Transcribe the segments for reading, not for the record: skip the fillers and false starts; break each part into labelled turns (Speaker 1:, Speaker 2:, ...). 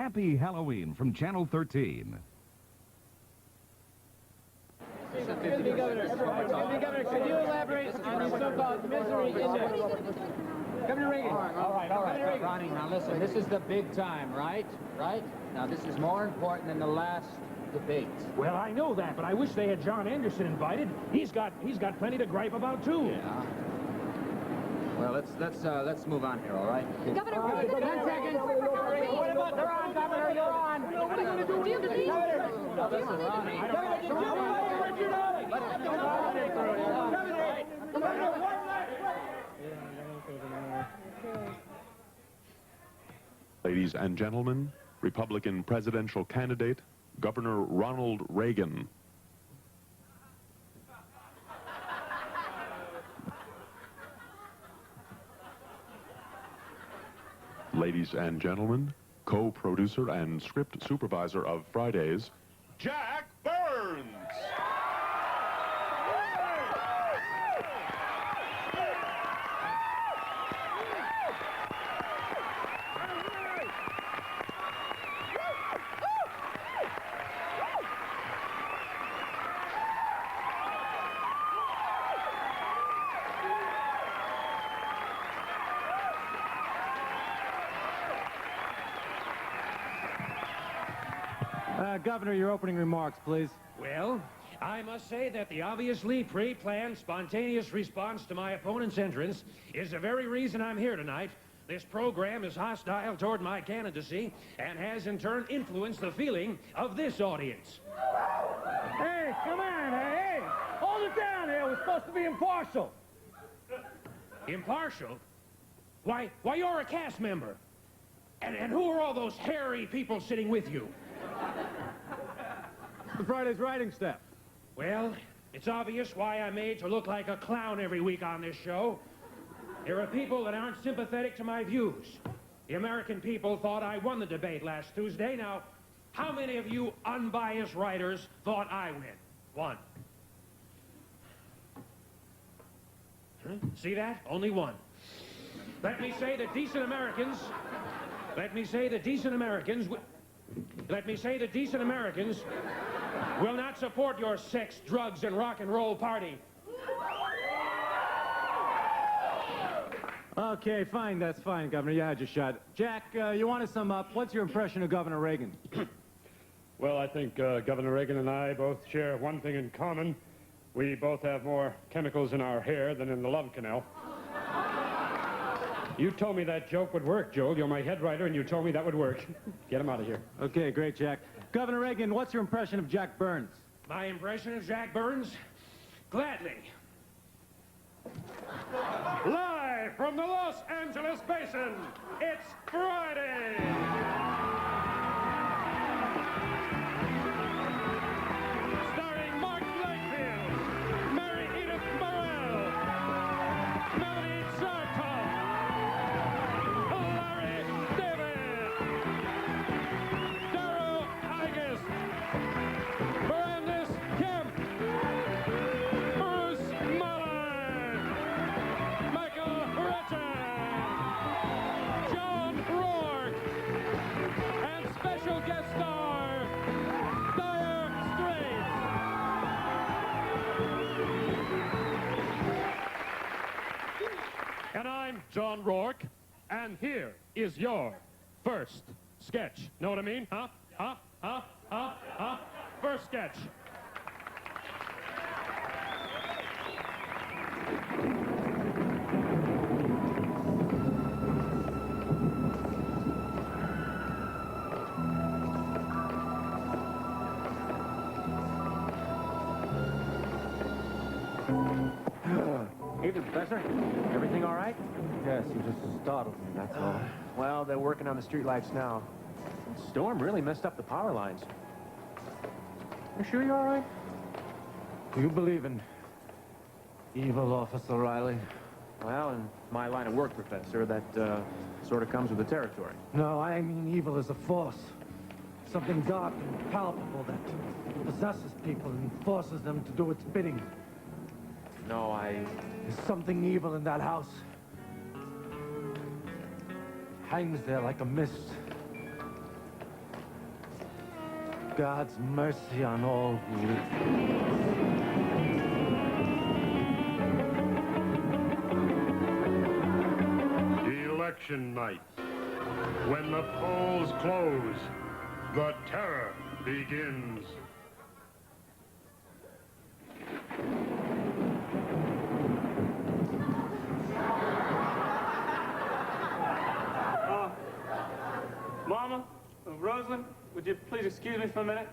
Speaker 1: Happy Halloween from Channel 13.
Speaker 2: Excuse me, Governor. Could you elaborate on the so-called misery index? Governor Reagan.
Speaker 3: All right. Ronnie, now listen, this is the big time, right? Right? Now, this is more important than the last debate.
Speaker 4: Well, I know that, but I wish they had John Anderson invited. He's got plenty to gripe about, too.
Speaker 3: Yeah. Well, let's move on here, all right?
Speaker 5: Governor,
Speaker 2: 10 seconds. What about they're on, Governor? You're on.
Speaker 5: what are you going to do? Do you believe?
Speaker 3: Now, listen, Ronnie.
Speaker 6: Ladies and gentlemen, Republican presidential candidate, Governor Ronald Reagan. Ladies and gentlemen, co-producer and script supervisor of Fridays, Jack Burns.
Speaker 2: Governor, your opening remarks, please.
Speaker 4: Well, I must say that the obviously pre-planned, spontaneous response to my opponent's entrance is the very reason I'm here tonight. This program is hostile toward my candidacy and has in turn influenced the feeling of this audience.
Speaker 2: Hey, come on, hey! Hold it down here. We're supposed to be impartial.
Speaker 4: Impartial? Why, you're a cast member. And who are all those hairy people sitting with you?
Speaker 2: The Friday's writing staff.
Speaker 4: Well, it's obvious why I'm made to look like a clown every week on this show. There are people that aren't sympathetic to my views. The American people thought I won the debate last Tuesday. Now, how many of you unbiased writers thought I win? One. Huh? See that? Only one. Let me say that decent Americans will not support your sex, drugs, and rock and roll party.
Speaker 2: Okay, fine. That's fine, Governor. You had your shot. Jack, you want to sum up? What's your impression of Governor Reagan?
Speaker 7: Well, I think Governor Reagan and I both share one thing in common. We both have more chemicals in our hair than in the love canal. You told me that joke would work, Joel. You're my head writer, and you told me that would work. Get him out of here.
Speaker 2: Okay, great, Jack. Governor Reagan, what's your impression of Jack Burns?
Speaker 4: My impression of Jack Burns? Gladly. Live from the Los Angeles Basin, it's Friday! Starring Mark Lightfield, Mary Edith Morrell, Melanie Chartoff, Larry David, Darrow Igus, Brandis Kemp, Bruce Mullen, Michael Richard, John Rourke, and special guest star, Straits. And I'm John Rourke, and here is your first sketch. Know what I mean? First sketch.
Speaker 8: Evening, Professor. Everything all right?
Speaker 2: Yes, you just startled me, that's all.
Speaker 8: Well, they're working on the streetlights now. The storm really messed up the power lines. You sure you're all right?
Speaker 2: Do you believe in evil, Officer Riley?
Speaker 8: Well, in my line of work, Professor, that sort of comes with the territory.
Speaker 2: No, I mean evil is a force. Something dark and palpable that possesses people and forces them to do its bidding.
Speaker 8: No,
Speaker 2: There's something evil in that house. Hangs there like a mist. God's mercy on all who live.
Speaker 7: Election night. When the polls close, the terror begins.
Speaker 8: Mama, Rosalind, would you please excuse me for a minute?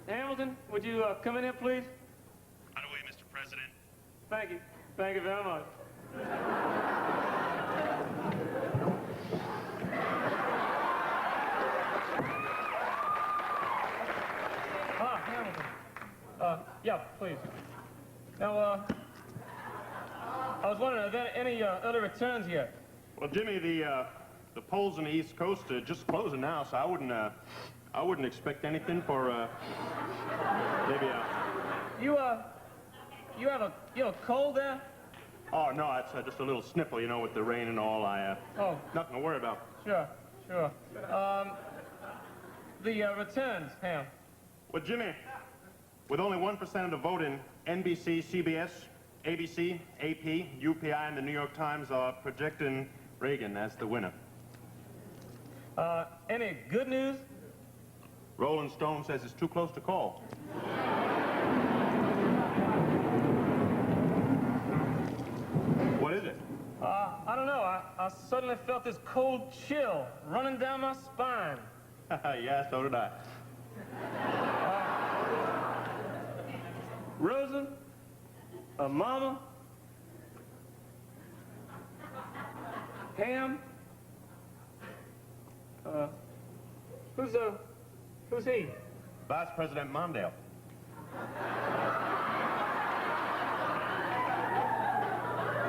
Speaker 8: Hamilton, would you come in here, please?
Speaker 5: Right away, Mr. President.
Speaker 8: Thank you. Thank you very much. Hamilton. Yeah, please. Now, I was wondering, are there any early returns yet?
Speaker 5: Well, Jimmy, the polls on the East Coast are just closing now, so I wouldn't expect anything for maybe
Speaker 8: You have a cold there?
Speaker 5: Oh no, it's just a little sniffle, you know, with the rain and all.
Speaker 8: Oh,
Speaker 5: nothing to worry about.
Speaker 8: sure. The returns, Ham.
Speaker 5: Well, Jimmy, with only 1% of the vote in NBC, CBS, ABC, AP, UPI, and the New York Times are projecting Reagan as the winner.
Speaker 8: Any good news?
Speaker 5: Rolling Stone says it's too close to call. What is it?
Speaker 8: I don't know. I suddenly felt this cold chill running down my spine.
Speaker 5: Yeah, so did I.
Speaker 8: Rosa, Mama, Ham, who's he?
Speaker 5: Vice President Mondale.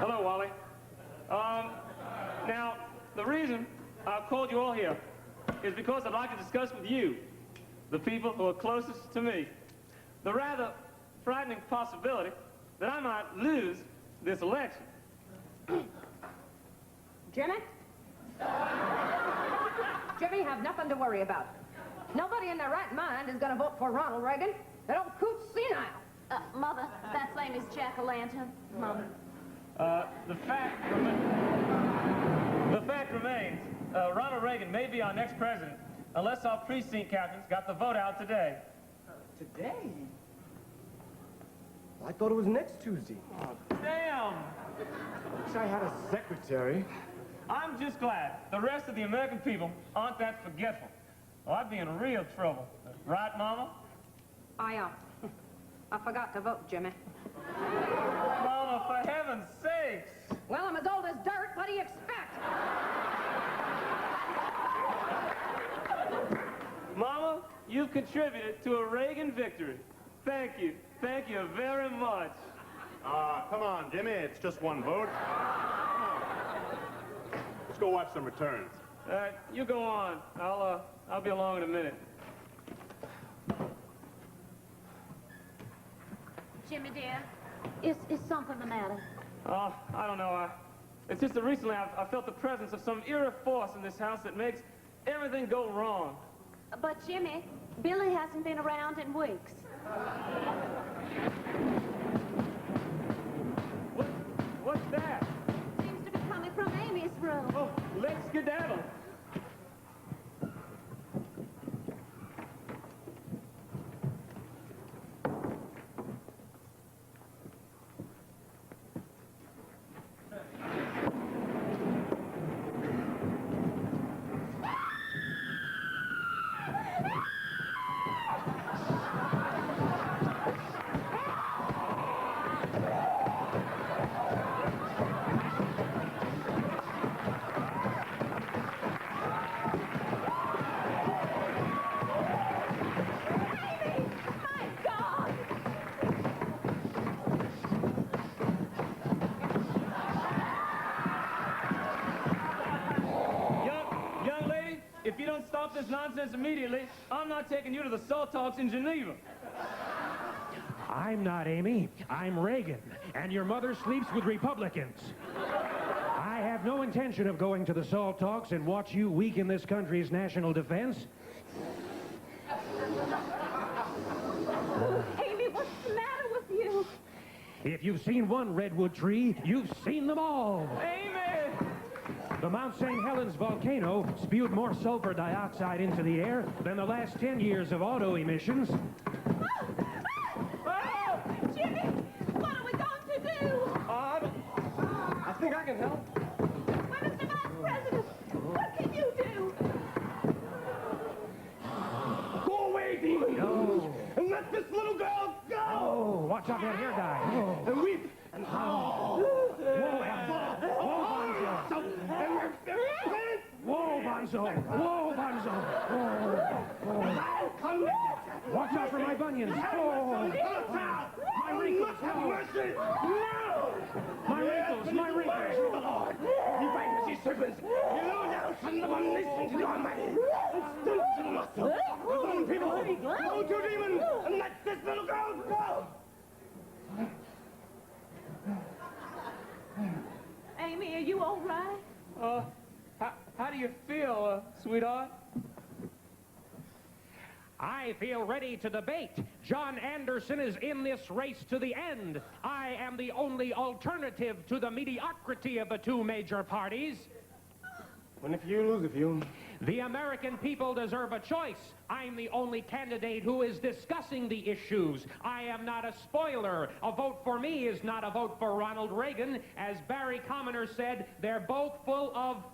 Speaker 8: Hello, Wally. Now, the reason I've called you all here is because I'd like to discuss with you, the people who are closest to me, the rather frightening possibility that I might lose this election.
Speaker 9: Jimmy? Jimmy, you have nothing to worry about. Nobody in their right mind is going to vote for Ronald Reagan. That old coot's senile.
Speaker 10: Mother, that same is jack-o'-lantern. Mother.
Speaker 8: The fact remains, Ronald Reagan may be our next president unless our precinct captains got the vote out today.
Speaker 2: Today? I thought it was next Tuesday.
Speaker 8: Oh, damn!
Speaker 2: Wish I had a secretary.
Speaker 8: I'm just glad the rest of the American people aren't that forgetful. Oh, I'd be in real trouble. Right, Mama?
Speaker 9: I forgot to vote, Jimmy.
Speaker 8: Mama, for heaven's sakes!
Speaker 9: Well, I'm as old as dirt. What do you expect?
Speaker 8: Mama, you've contributed to a Reagan victory. Thank you. Thank you very much.
Speaker 5: Come on, Jimmy, it's just one vote. Let's go watch some returns.
Speaker 8: You go on. I'll be along in a minute.
Speaker 10: Jimmy, dear, is something the matter?
Speaker 8: Oh, I don't know. It's just that recently I felt the presence of some eerie force in this house that makes everything go wrong.
Speaker 10: But, Jimmy, Billy hasn't been around in weeks.
Speaker 8: What's that?
Speaker 10: Seems to be coming from Amy's room.
Speaker 8: Oh, let's skedaddle. If you don't stop this nonsense immediately, I'm not taking you to the SALT talks in Geneva.
Speaker 4: I'm not Amy. I'm Reagan, and your mother sleeps with Republicans. I have have no intention of going to the SALT talks and watch you weaken this country's national defense.
Speaker 10: Amy, what's the matter with you?
Speaker 4: If you've seen one redwood tree, you've seen them all.
Speaker 8: Amy!
Speaker 4: The Mount St. Helens volcano spewed more sulfur dioxide into the air than the last 10 years of auto emissions.
Speaker 8: Oh!
Speaker 10: Jimmy, what are we going to do?
Speaker 8: I think I can help.
Speaker 10: Well, Mr. Vice President, what can you do?
Speaker 8: Go away, demon!
Speaker 4: No.
Speaker 8: And let this little girl go!
Speaker 4: Oh, watch out that hair guy. Oh.
Speaker 8: And weep and howl.
Speaker 4: Whoa, Bonzo! Whoa, Bonzo! Whoa. Watch out for my bunions! Oh. My wrinkles! My wrinkles! My wrinkles!
Speaker 8: You bankruptcy serpents! You low down son of a nation to the Almighty! And stunts and muscle! Come on, people! Go to demon! And let this little girl go!
Speaker 10: Amy, are you all right?
Speaker 8: How do you feel, sweetheart?
Speaker 4: I feel ready to debate. John Anderson is in this race to the end. I am the only alternative to the mediocrity of the two major parties.
Speaker 8: Win a few, lose a few.
Speaker 4: The American people deserve a choice. I'm the only candidate who is discussing the issues. I am not a spoiler. A vote for me is not a vote for Ronald Reagan. As Barry Commoner said, they're both full of...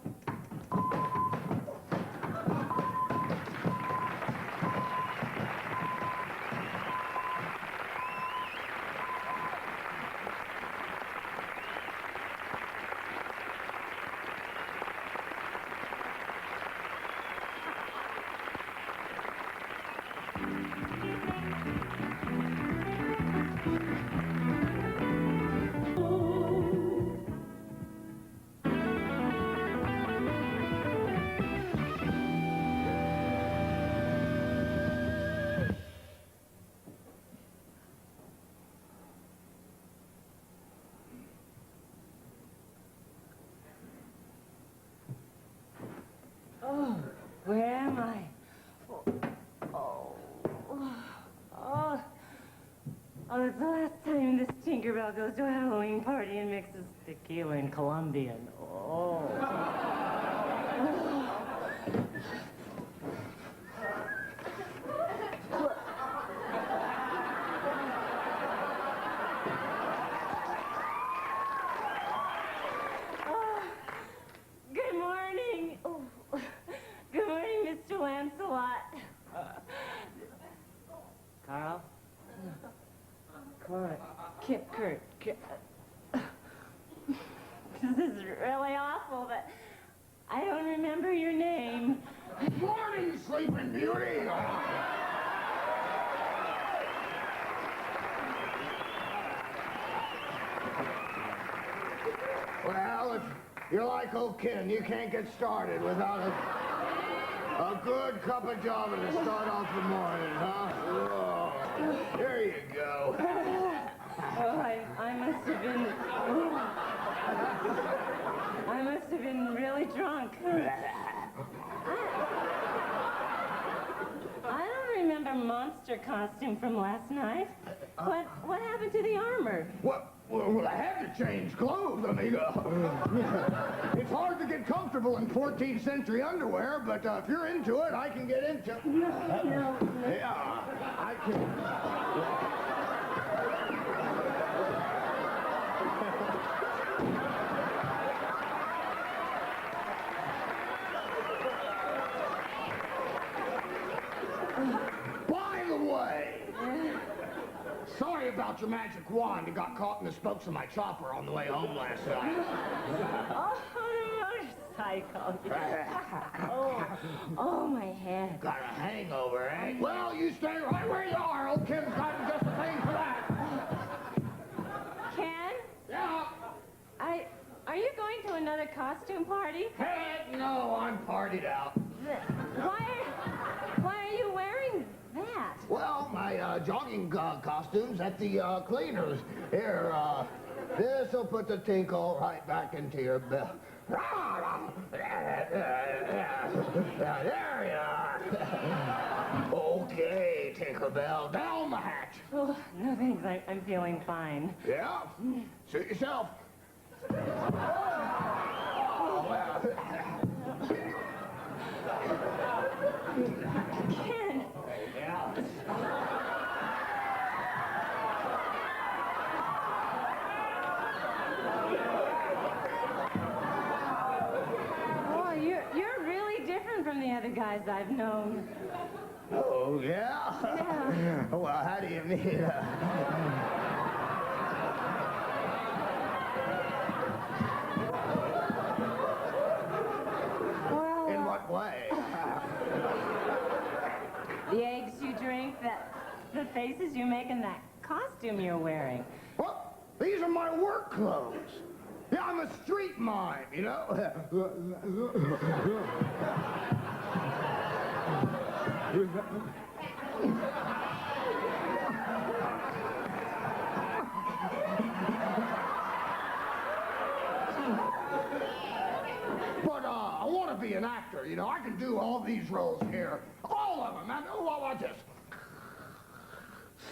Speaker 11: Where am I? Oh, it's the last time this Tinkerbell goes to a Halloween party and mixes tequila and Colombian. Oh. Good morning. Oh. Good morning, Mr. Lancelot. Carl? Cora, Kip, Kurt. This is really awful, but I don't remember your name.
Speaker 12: Good morning, Sleeping Beauty. Well, if you're like O'Kin, you can't get started without a good cup of java to start off the morning, huh? Oh, there you go.
Speaker 11: Oh, I must have been... I must have been really drunk. I don't remember monster costume from last night. What happened to the armor?
Speaker 12: Well, I had to change clothes. I mean, it's hard to get comfortable in 14th century underwear, but if you're into it, I can get into it.
Speaker 11: No.
Speaker 12: Yeah, I can. By the way, sorry about your magic wand. It got caught in the spokes of my chopper on the way home last night.
Speaker 11: Oh, motorcycle. Oh, my head.
Speaker 12: Got a hangover, eh? Well, you stay right where you are. Old Kim's got just the thing for that.
Speaker 11: Ken?
Speaker 12: Yeah?
Speaker 11: Are you going to another costume party?
Speaker 12: Heck no, I'm partied out.
Speaker 11: Why are you wearing that?
Speaker 12: Well, my jogging costume's at the cleaners. Here, This'll put the tinkle right back into your bell. There you are. Okay, Tinkerbell, down the hatch.
Speaker 11: Oh, no thanks. I'm feeling fine.
Speaker 12: Yeah? Suit yourself. Oh, well.
Speaker 11: Ken!
Speaker 12: Yeah.
Speaker 11: Oh, you're really different from the other guys I've known.
Speaker 12: Oh, yeah?
Speaker 11: Yeah.
Speaker 12: Well, how do you mean?
Speaker 11: Well,
Speaker 12: In what way?
Speaker 11: the eggs you drink, the faces you make, and that costume you're wearing.
Speaker 12: Well, these are my work clothes. Yeah, I'm a street mime, you know? But I want to be an actor, you know? I can do all these roles here. All of them. And watch this.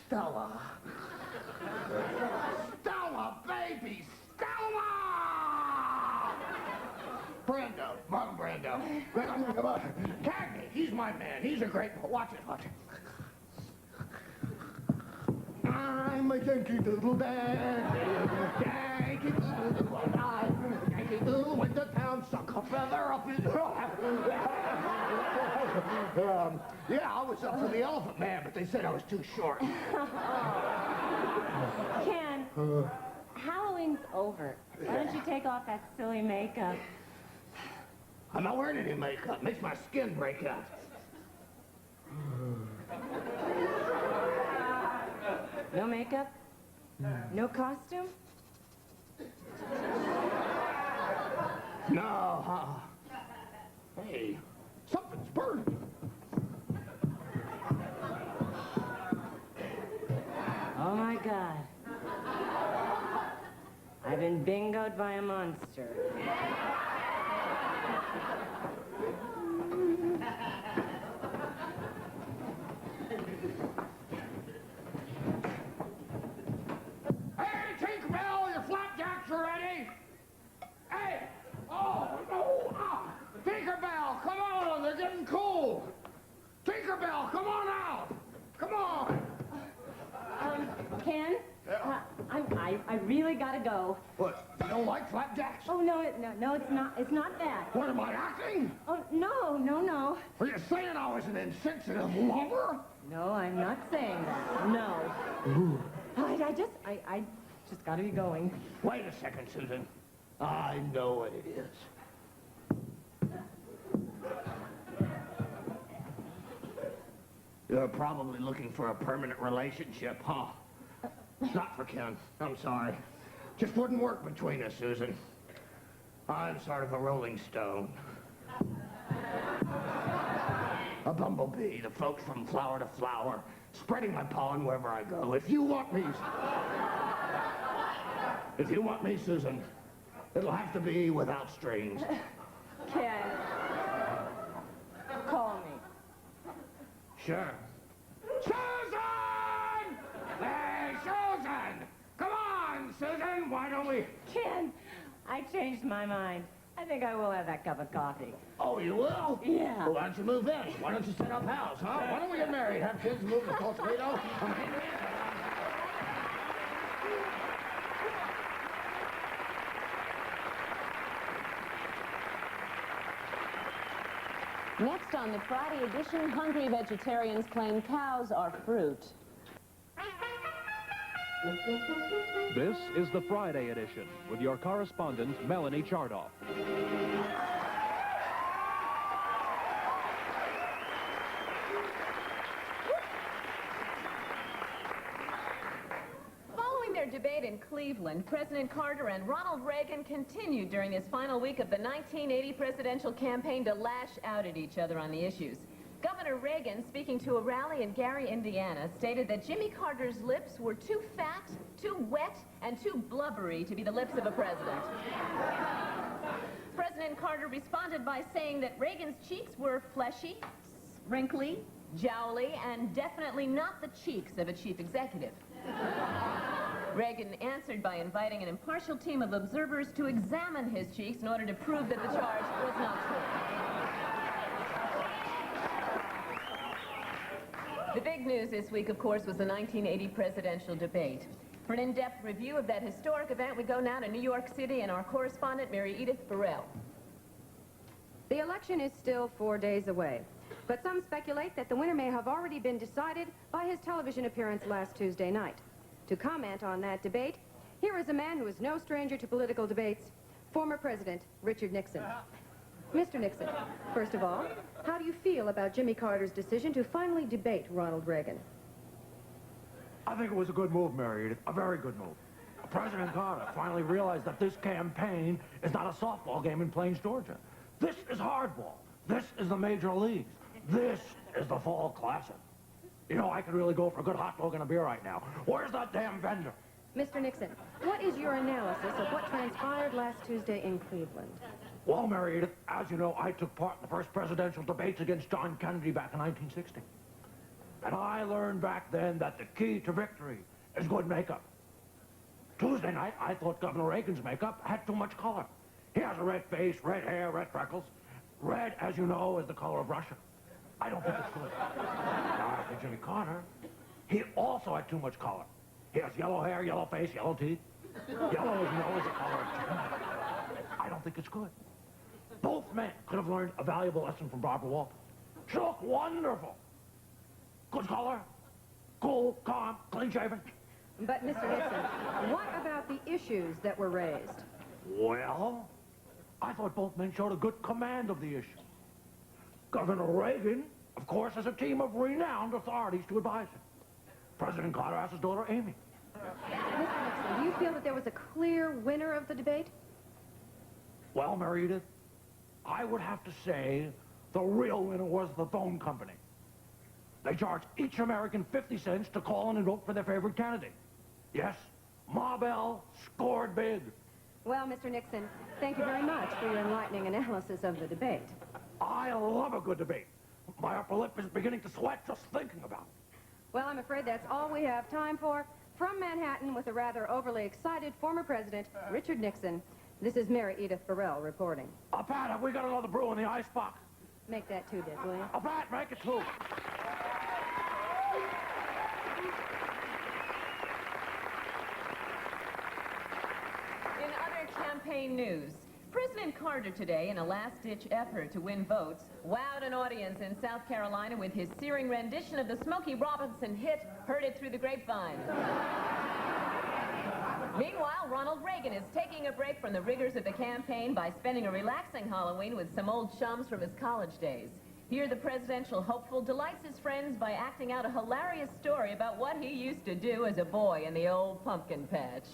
Speaker 12: Stella. Stella, baby, Stella! Brando, Marlon Brando. Cagney, he's my man. He's a great... Watch it, watch it. I'm a Yankee Doodle Dandy. Yankee Doodle Dandy. Yankee Doodle went to town, suck a feather up his... yeah, I was up for the Elephant Man, but they said I was too short.
Speaker 11: Ken, Halloween's over. Why don't you take off that silly makeup?
Speaker 12: I'm not wearing any makeup. Makes my skin break out.
Speaker 11: No makeup? No costume?
Speaker 12: No. Hey, something's burning.
Speaker 11: Oh, my God. I've been bingoed by a monster.
Speaker 12: Hey, Tinkerbell, your flapjacks are ready. Hey, oh, no. Tinkerbell, come on, they're getting cold. Tinkerbell, come on out. Come on.
Speaker 11: Ken?
Speaker 12: Yeah.
Speaker 11: I really gotta go.
Speaker 12: What, you don't like flapjacks?
Speaker 11: Oh, no, it's not. It's not that.
Speaker 12: What, am I acting?
Speaker 11: Oh, no.
Speaker 12: Are you saying I was an insensitive lover?
Speaker 11: No, I'm not saying that. No. I just gotta be going.
Speaker 12: Wait a second, Susan. I know what it is. You're probably looking for a permanent relationship, huh? Not for Ken. I'm sorry. Just wouldn't work between us, Susan. I'm sort of a rolling stone. A bumblebee that floats from flower to flower, spreading my pollen wherever I go. If you want me, Susan, it'll have to be without strings.
Speaker 11: Ken, call me.
Speaker 12: Sure. Susan! Hey, Susan! Come on, Susan, why don't we...
Speaker 11: Ken, I changed my mind. I think I will have that cup of coffee.
Speaker 12: Oh, you will?
Speaker 11: Yeah.
Speaker 12: Well, why don't you move in? Why don't you set up house, huh? Why don't we get married, have kids, move to Costa Rica?
Speaker 13: Next on the Friday edition, hungry vegetarians claim cows are fruit.
Speaker 14: This is the Friday edition with your correspondent, Melanie Chardoff.
Speaker 13: Following their debate in Cleveland, President Carter and Ronald Reagan continued during this final week of the 1980 presidential campaign to lash out at each other on the issues. Governor Reagan, speaking to a rally in Gary, Indiana, stated that Jimmy Carter's lips were too fat, too wet, and too blubbery to be the lips of a president. President Carter responded by saying that Reagan's cheeks were fleshy, wrinkly, jowly, and definitely not the cheeks of a chief executive. Reagan answered by inviting an impartial team of observers to examine his cheeks in order to prove that the charge was not true. The big news this week, of course, was the 1980 presidential debate. For an in-depth review of that historic event, we go now to New York City and our correspondent, Mary Edith Burrell.
Speaker 9: The election is still 4 days away, but some speculate that the winner may have already been decided by his television appearance last Tuesday night. To comment on that debate, here is a man who is no stranger to political debates, former President Richard Nixon. Mr. Nixon, first of all, how do you feel about Jimmy Carter's decision to finally debate Ronald Reagan?
Speaker 2: I think it was a good move, Mary Edith, a very good move. President Carter finally realized that this campaign is not a softball game in Plains, Georgia. This is hardball. This is the major leagues. This is the fall classic. You know, I could really go for a good hot dog and a beer right now. Where's that damn vendor?
Speaker 9: Mr. Nixon, what is your analysis of what transpired last Tuesday in Cleveland?
Speaker 2: Well, Mary Edith, as you know, I took part in the first presidential debates against John Kennedy back in 1960. And I learned back then that the key to victory is good makeup. Tuesday night, I thought Governor Reagan's makeup had too much color. He has a red face, red hair, red freckles. Red, as you know, is the color of Russia. I don't think it's good. Now, after Jimmy Carter, he also had too much color. He has yellow hair, yellow face, yellow teeth. Yellow, as you know, is the color of chicken. I don't think it's good. Both men could have learned a valuable lesson from Barbara Walters. She looked wonderful. Good color, cool, calm, clean-shaven.
Speaker 9: But, Mr. Nixon, what about the issues that were raised?
Speaker 2: Well, I thought both men showed a good command of the issue. Governor Reagan, of course, has a team of renowned authorities to advise him. President Carter has his daughter, Amy.
Speaker 9: Mr. Nixon, do you feel that there was a clear winner of the debate?
Speaker 2: Well, Mary Edith, I would have to say the real winner was the phone company. They charged each American 50 cents to call in and vote for their favorite candidate. Yes, Ma Bell scored big.
Speaker 9: Well, Mr. Nixon, thank you very much for your enlightening analysis of the debate.
Speaker 2: I love a good debate. My upper lip is beginning to sweat just thinking about it.
Speaker 9: Well, I'm afraid that's all we have time for. From Manhattan, with a rather overly excited former President, Richard Nixon, this is Mary Edith Burrell reporting.
Speaker 2: Pat, have we got another brew in the icebox?
Speaker 9: Make that two, Dick, will you?
Speaker 2: Pat, make it two.
Speaker 13: In other campaign news, President Carter today, in a last-ditch effort to win votes, wowed an audience in South Carolina with his searing rendition of the Smokey Robinson hit, Heard It Through the Grapevine. Meanwhile, Ronald Reagan is taking a break from the rigors of the campaign by spending a relaxing Halloween with some old chums from his college days. Here, the presidential hopeful delights his friends by acting out a hilarious story about what he used to do as a boy in the old pumpkin patch.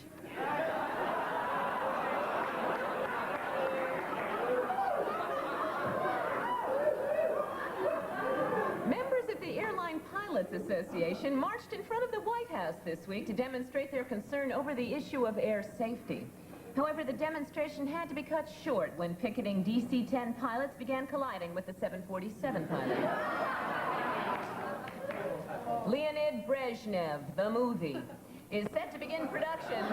Speaker 13: Members of the Airline Pilots Association marched in front of the White House this week to demonstrate their concern over the issue of air safety. However, the demonstration had to be cut short when picketing DC-10 pilots began colliding with the 747 pilot. Leonid Brezhnev, the movie, is set to begin production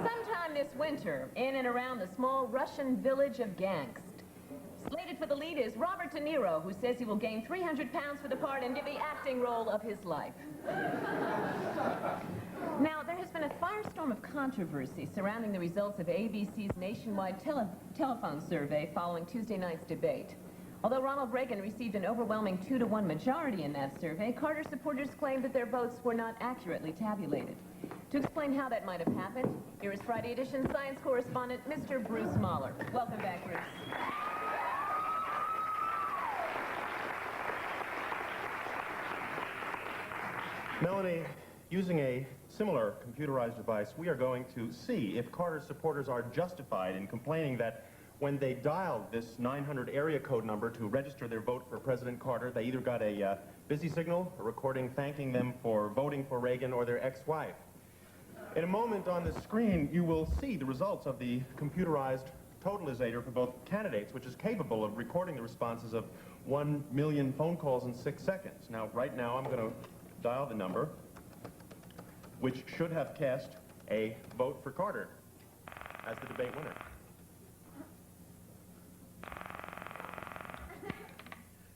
Speaker 13: sometime this winter in and around the small Russian village of Gansk. Slated for the lead is Robert De Niro, who says he will gain 300 pounds for the part and do the acting role of his life. Now, there has been a firestorm of controversy surrounding the results of ABC's nationwide telephone survey following Tuesday night's debate. Although Ronald Reagan received an overwhelming 2-to-1 majority in that survey, Carter supporters claimed that their votes were not accurately tabulated. To explain how that might have happened, here is Friday Edition science correspondent, Mr. Bruce Mahler. Welcome back, Bruce.
Speaker 5: Melanie, using a similar computerized device, we are going to see if Carter's supporters are justified in complaining that when they dialed this 900 area code number to register their vote for President Carter, they either got a busy signal, a recording thanking them for voting for Reagan, or their ex-wife. In a moment on the screen, you will see the results of the computerized totalizator for both candidates, which is capable of recording the responses of 1 million phone calls in 6 seconds. Now, right now, I'm going to dial the number, which should have cast a vote for Carter as the debate winner.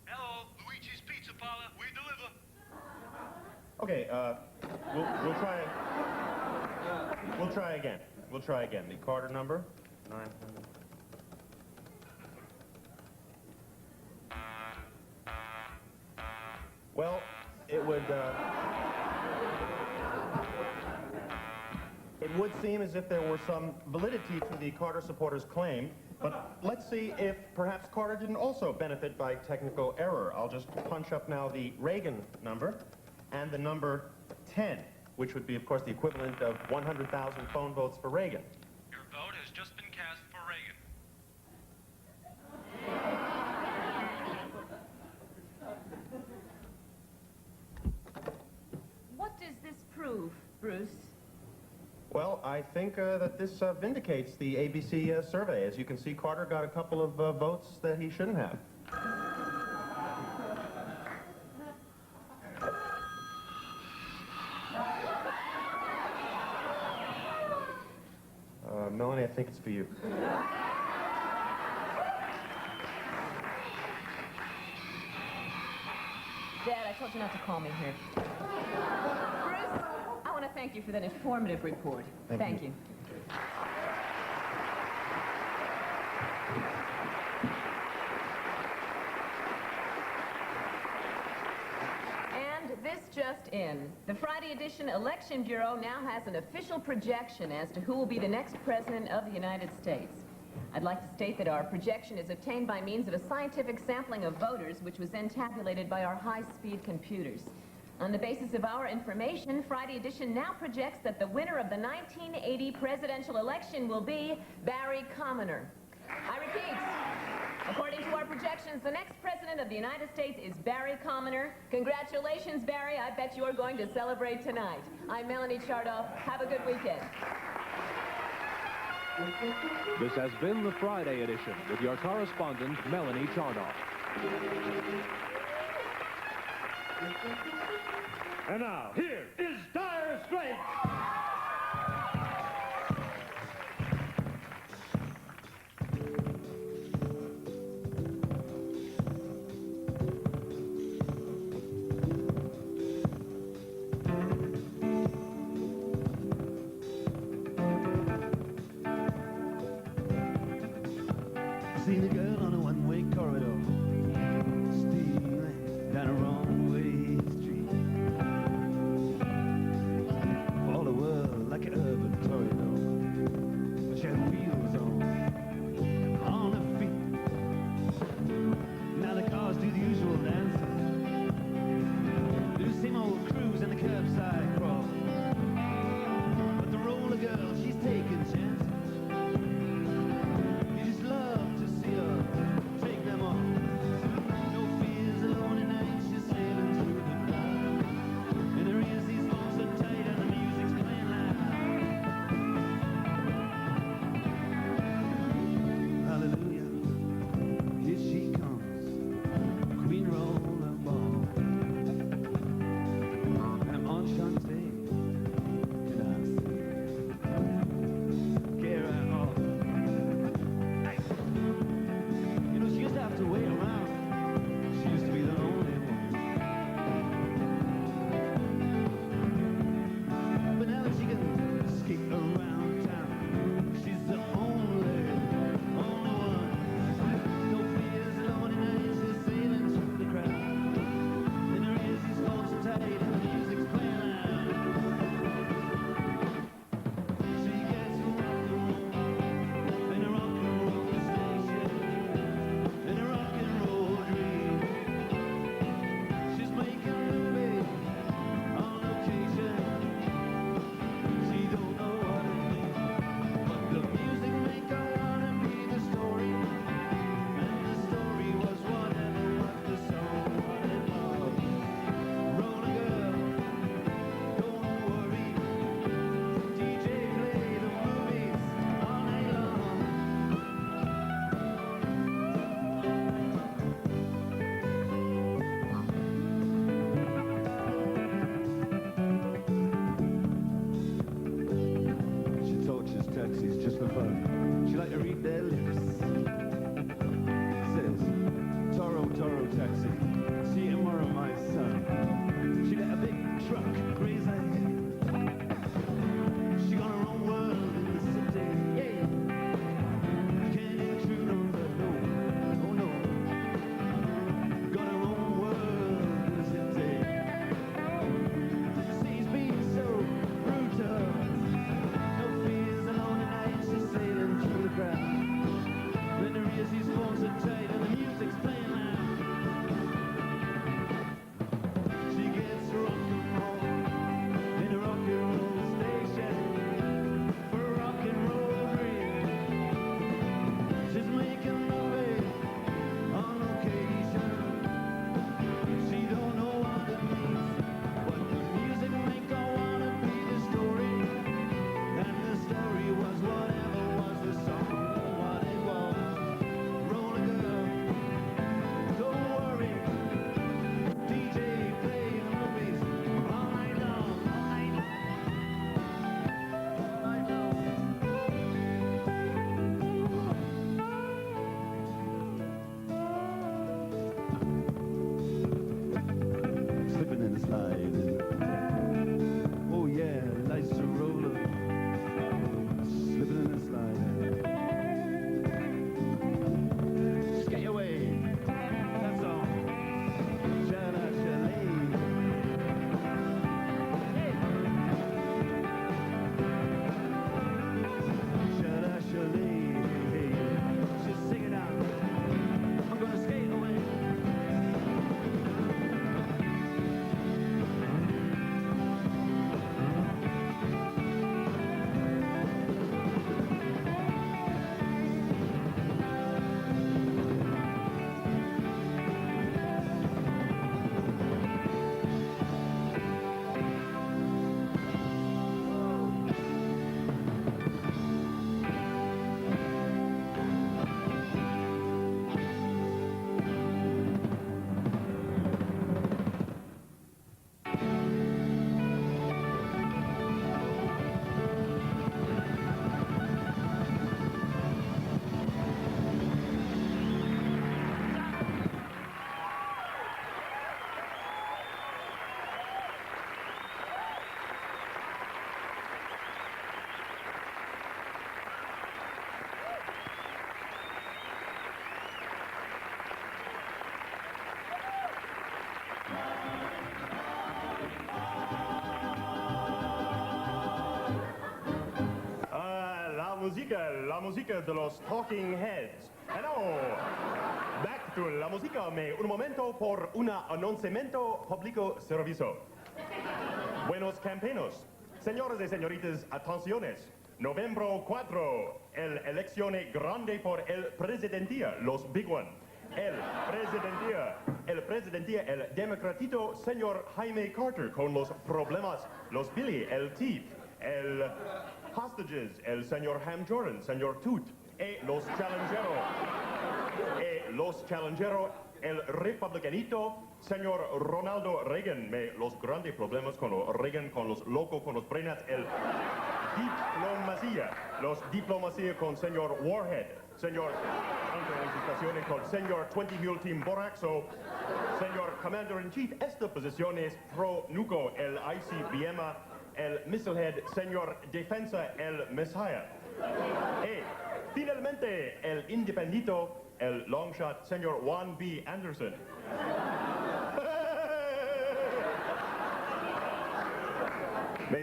Speaker 15: Hello, Luigi's Pizza Parlor. We deliver.
Speaker 5: Okay, we'll try again. We'll try again. The Carter number, 900. Well, it would seem as if there were some validity to the Carter supporters' claim, but let's see if perhaps Carter didn't also benefit by technical error. I'll just punch up now the Reagan number and the number 10, which would be, of course, the equivalent of 100,000 phone votes for Reagan.
Speaker 15: Your vote has just been cast for Reagan.
Speaker 13: What does this prove, Bruce?
Speaker 5: Well, I think that this vindicates the ABC survey. As you can see, Carter got a couple of votes that he shouldn't have. Melanie, I think it's for you.
Speaker 13: Dad, I told you not to call me here. Bruce, I want to thank you for that informative report. Thank you. And this just in. The Friday edition Election Bureau now has an official projection as to who will be the next president of the United States. I'd like to state that our projection is obtained by means of a scientific sampling of voters, which was then tabulated by our high-speed computers. On the basis of our information, Friday edition now projects that the winner of the 1980 presidential election will be Barry Commoner. I repeat, according to our projections, the next president of the United States is Barry Commoner. Congratulations, Barry. I bet you're going to celebrate tonight. I'm Melanie Chardoff. Have a good weekend.
Speaker 14: This has been the Friday edition with your correspondent, Melanie Chardoff.
Speaker 7: And now, here is Dire Straits.
Speaker 16: Seen a girl on a one-way corridor, stealing down a wrong-way street. All the world slide. Oh yeah, nice to roller, slipping and sliding. Skateaway, that's all. Shala Chalet. Shala Chalet. Just sing it out. I'm gonna skate away.
Speaker 5: La música de los Talking Heads. Hello. Back to la música, un momento por un anunciamiento público servicio. Buenos campaños. Señores y señoritas, atenciones. Noviembre 4, el elección grande por el presidentía, los big one. El presidentía, el democratito señor Jaime Carter con los problemas, los Billy, el Teeth, el hostages, el señor Ham Jordan, señor Toot, los challengeros, el republicanito, señor Ronaldo Reagan, los grandes problemas con Reagan, con los locos, con los brenas, el diplomacia con señor Warhead, señor con señor 20 Mule Team Boraxo, señor Commander-in-Chief, esta posición es pro nuco, el ICBM, el Missilehead, señor Defensa, el Messiah. Y finalmente, el independito, el longshot, señor Juan B. Anderson.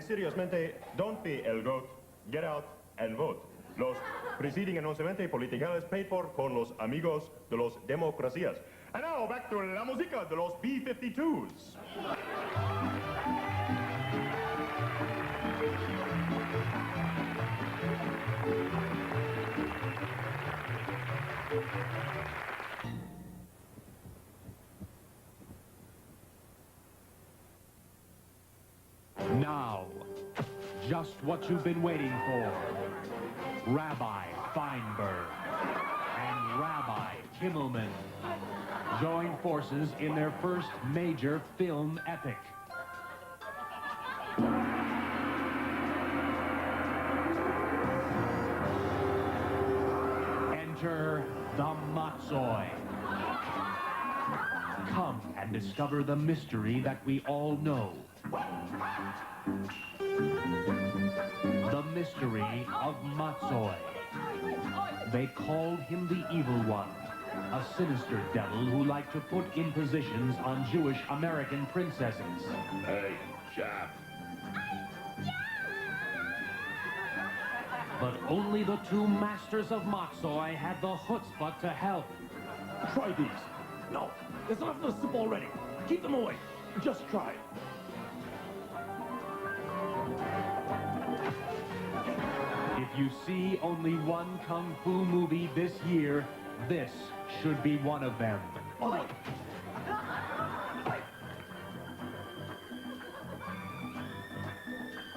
Speaker 5: Seriosamente, don't be el goat, get out and vote. Los preceding anunciamientos politicales paid for con los amigos de los democracias. And now, back to la música de los B-52s.
Speaker 14: Now, just what you've been waiting for. Rabbi Feinberg and Rabbi Kimmelman join forces in their first major film epic. Enter the Matzoi. Come and discover the mystery that we all know. The mystery of Matzoi. They called him the Evil One, a sinister devil who liked to put impositions on Jewish American princesses.
Speaker 2: Hey, chap.
Speaker 14: But only the two masters of Matzoi had the chutzpah to help.
Speaker 2: Try these. No, there's enough of the soup already. Keep them away. Just try.
Speaker 14: If you see only one Kung Fu movie this year, this should be one of them.
Speaker 2: Oh.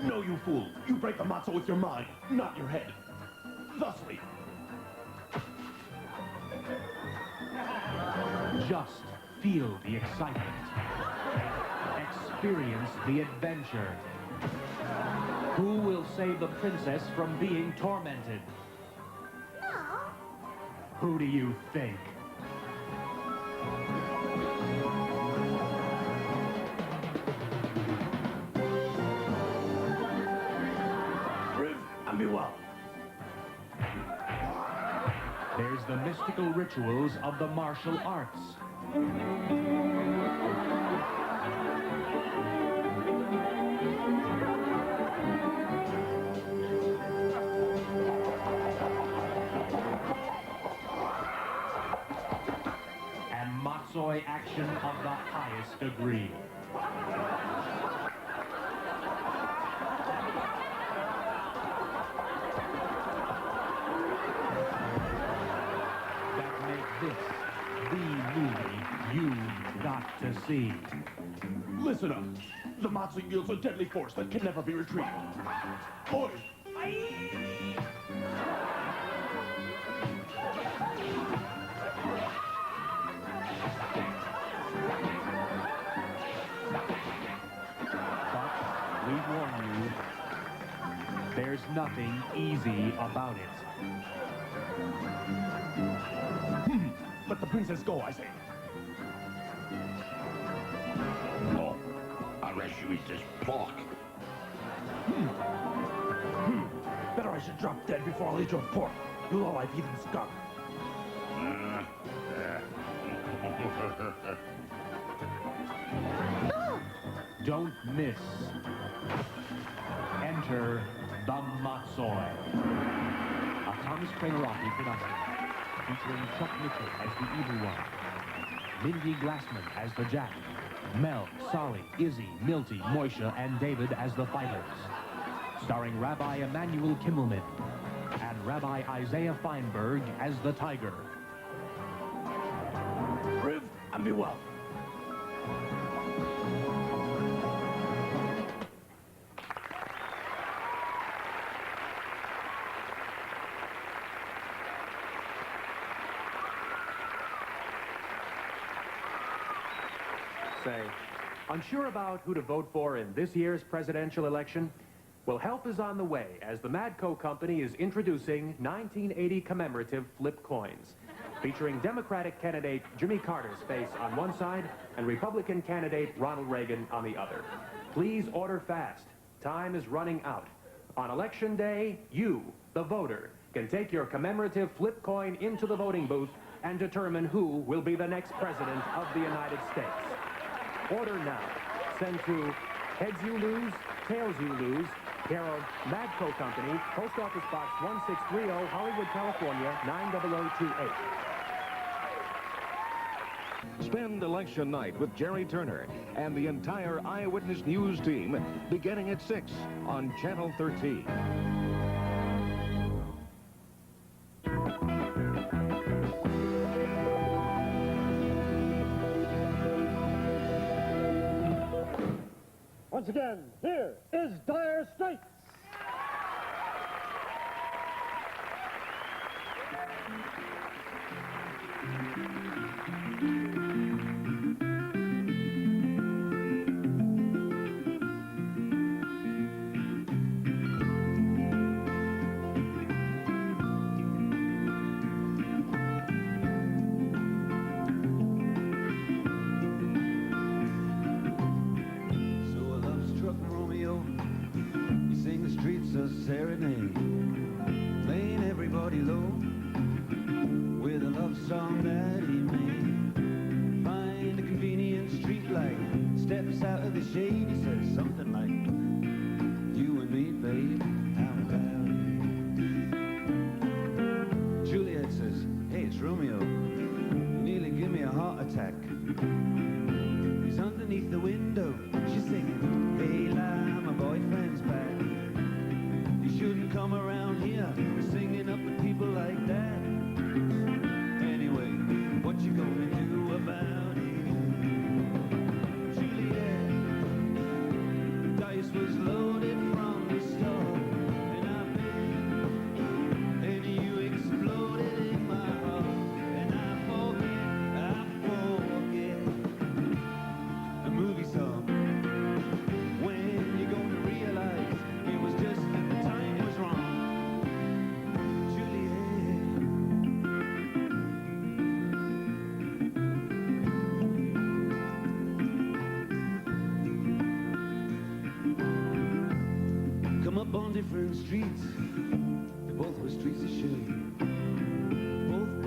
Speaker 2: No, you fool. You break the matzo with your mind, not your head. Thusly.
Speaker 14: Just feel the excitement. Experience the adventure. Who will save the princess from being tormented?
Speaker 10: No.
Speaker 14: Who do you think? There's the mystical rituals of the martial arts. And Matzoi action of the highest degree. This, the movie you've got to see.
Speaker 17: Listen up. The Matzoi yields a deadly force that can never be retrieved. Oi!
Speaker 14: But we warn you, there's nothing easy about it.
Speaker 17: Let the princess go, I say.
Speaker 2: No, unless you eat this pork.
Speaker 17: Better I should drop dead before I'll eat your pork, you low-life heathen skunk.
Speaker 14: Don't miss. Enter the Matzoi, a Thomas Crane-Rocky production, featuring Chuck Mitchell as the evil one, Mindy Glassman as the Jack, Mel, Solly, Izzy, Milty, Moisha, and David as the fighters. Starring Rabbi Emanuel Kimmelman and Rabbi Isaiah Feinberg as the Tiger.
Speaker 17: Riv, and be well.
Speaker 18: Say, unsure about who to vote for in this year's presidential election? Well, help is on the way as the Madco Company is introducing 1980 commemorative flip coins, featuring Democratic candidate Jimmy Carter's face on one side and Republican candidate Ronald Reagan on the other. Please order fast. Time is running out. On Election Day, you, the voter, can take your commemorative flip coin into the voting booth and determine who will be the next president of the United States. Order now. Send to Heads You Lose, Tails You Lose, care of Madco Company, Post Office Box 1630, Hollywood, California, 90028.
Speaker 1: Spend election night with Jerry Turner and the entire Eyewitness News team beginning at 6 on Channel 13.
Speaker 19: Once again, here is Dire Straits.
Speaker 16: Serenade, playing everybody low with a love song that he made. Find a convenient street light, steps out of the shade, he says something like, you and me, babe, how about it? Juliet says, hey, it's Romeo, you nearly give me a heart attack. He's underneath the window, she's singing, hey, la, my boyfriend's back. Shouldn't come around here singing up at people like that. Anyway, what you gonna do about it? Juliet, dice was loaded from the start, and I bet, and you exploded in my heart, and I forget the movie song. When you gonna realize it was just that the time was wrong? Juliet, come up on different streets, they both were streets of shame. Both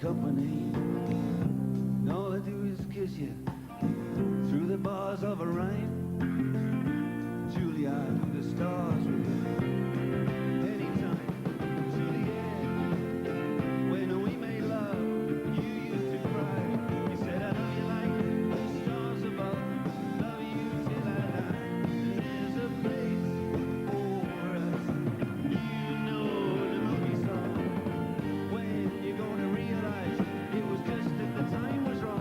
Speaker 16: company. And all I do is kiss you through the bars of a rhyme. Julia, through the stars with you. Anytime. Juliet, when we made love, you used to cry. You said, I love you like the stars above. Love you till I die. And there's a place for us. You know the movie song. When you're gonna realize it was just that the time was wrong.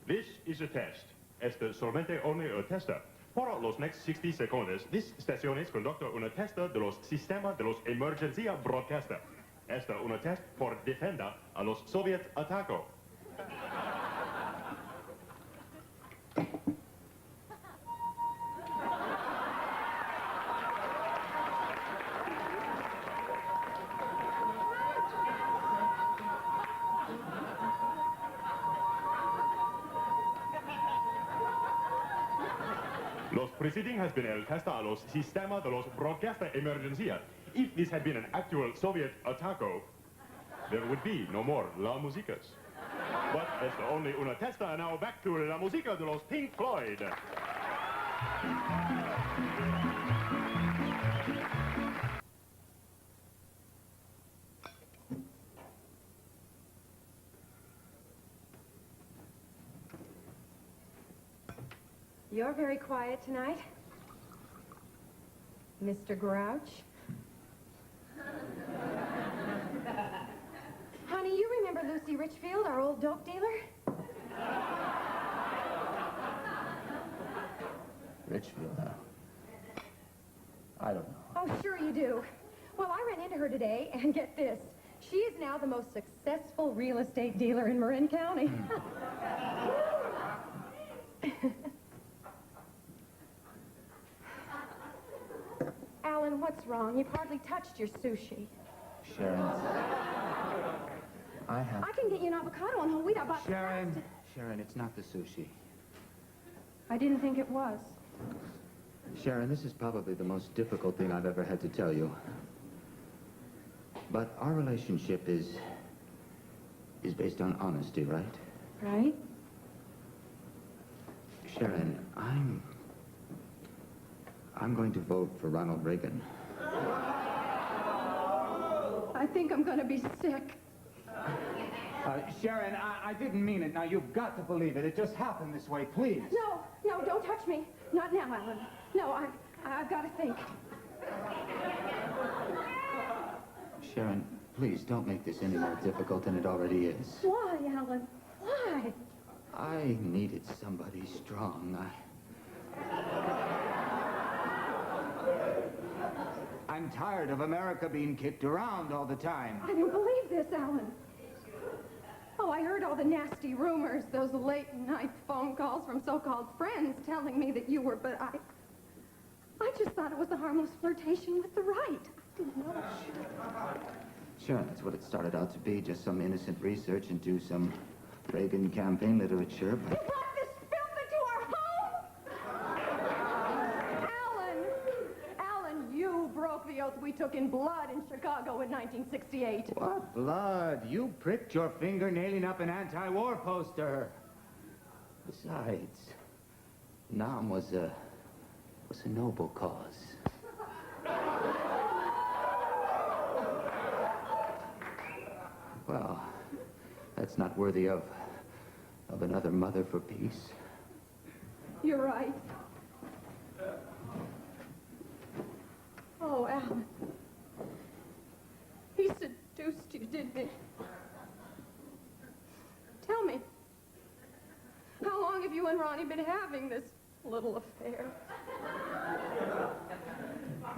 Speaker 5: This is a test. Este solamente un testa. Por los next 60 segundos, this estaciones conducta una testa de los sistemas de los emergencia broadcaster. Esta una test por defender a los Soviet ataco. Los preceding has been el testa a los sistemas de los broadcaster emergencia. If this had been an actual Soviet attaco, there would be no more La Musicas. But it's only una testa, and now back to La Musica de los Pink Floyd.
Speaker 9: You're very quiet tonight, Mr. Grouch. Honey, you remember Lucy Richfield, our old dope dealer?
Speaker 3: Richfield, huh? I don't know.
Speaker 9: Oh, sure you do. Well, I ran into her today, and get this. She is now the most successful real estate dealer in Marin County. Alan, what's wrong? You've hardly touched your sushi.
Speaker 3: Sharon. I
Speaker 9: can get you an avocado and whole wheat. I bought
Speaker 3: Sharon, it's not the sushi.
Speaker 9: I didn't think it was.
Speaker 3: Sharon, this is probably the most difficult thing I've ever had to tell you. But our relationship is based on honesty, right?
Speaker 9: Right?
Speaker 3: Sharon, I'm going to vote for Ronald Reagan.
Speaker 9: I think I'm going to be sick.
Speaker 3: Sharon, I didn't mean it. Now, you've got to believe it. It just happened this way, please.
Speaker 9: No, don't touch me. Not now, Alan. No, I've got to think.
Speaker 3: Sharon, please don't make this any more difficult than it already is.
Speaker 9: Why, Alan? Why?
Speaker 3: I needed somebody strong. I'm tired of America being kicked around all the time.
Speaker 9: I don't believe this, Alan. Oh, I heard all the nasty rumors, those late-night phone calls from so-called friends telling me that you were, but I just thought it was a harmless flirtation with the right. I didn't know.
Speaker 3: Sure, that's what it started out to be, just some innocent research into some Reagan campaign literature, but...
Speaker 9: You brought this filth into our home? Alan, you broke the oath we took in blood in Chicago in 1968.
Speaker 3: What blood? You pricked your finger nailing up an anti-war poster. Besides, Nam was a noble cause. Well, That's not worthy of another mother for peace.
Speaker 9: You're right. Oh, Alan. He seduced you, didn't he? Tell me, how long have you and Ronnie been having this little affair?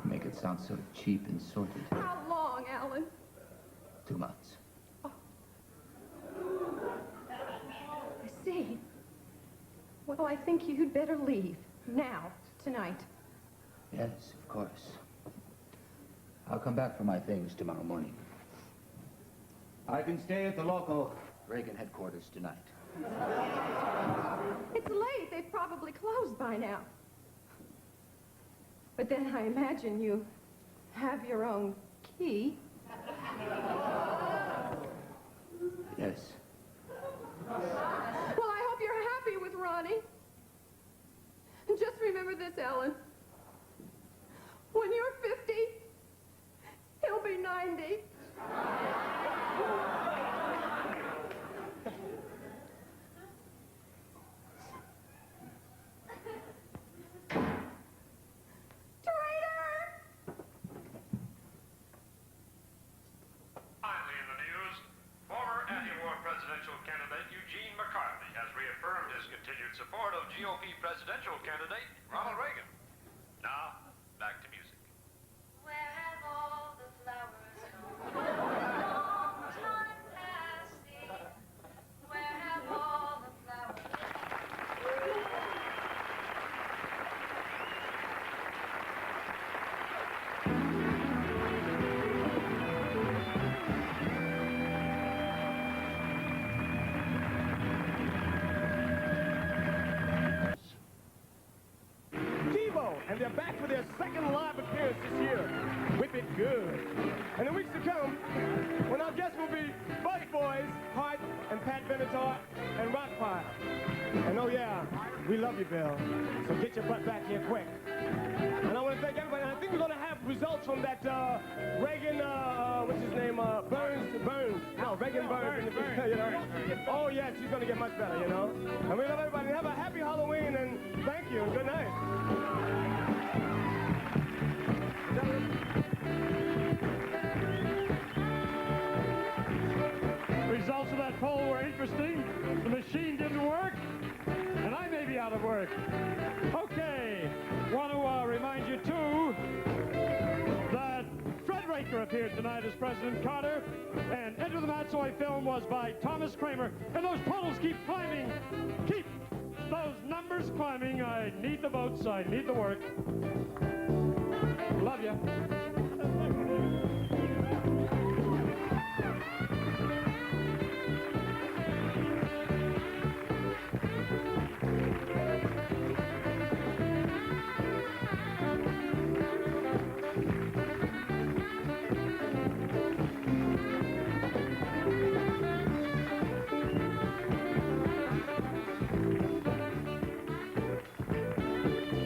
Speaker 3: You make it sound so cheap and sordid.
Speaker 9: How long, Alan?
Speaker 3: 2 months.
Speaker 9: Oh. I see. Well, I think you'd better leave. Now. Tonight.
Speaker 3: Yes, of course. I'll come back for my things tomorrow morning. I can stay at the local Reagan headquarters tonight.
Speaker 9: It's late. They've probably closed by now. But then I imagine you have your own key.
Speaker 3: Yes.
Speaker 9: Well, I hope you're happy with Ronnie. And just remember this, Ellen. When you're 50, he'll be 90.
Speaker 15: Finally in the news, former anti-war presidential candidate Eugene McCarthy has reaffirmed his continued support of GOP presidential candidate Ronald Reagan. Now, back to music.
Speaker 20: Where have all the flowers gone? Time passing. Where have all the flowers
Speaker 21: Devo, and they're back for their second live appearance this year. Whip it good. And in weeks to come, when our guests will be Bus Boys, Hart, and Pat Benatar, and Rockpile. And oh yeah, we love you, Bill. So get your butt back here quick. And I want to thank everybody. And I think we're going to have results from that Reagan, what's his name? Burns. No, Reagan Burns. You know? Oh yeah, she's going to get much better, you know. And we love everybody. Have a happy Halloween, and thank you, and good night.
Speaker 19: Results of that poll were interesting. The machine didn't work, and I may be out of work. Okay, want to remind you, too, that Fred Raker appeared tonight as President Carter, and Enter the Matzoi film was by Thomas Kramer, and those polls keep climbing. Keep those numbers climbing. I need the votes. I need the work. Love you.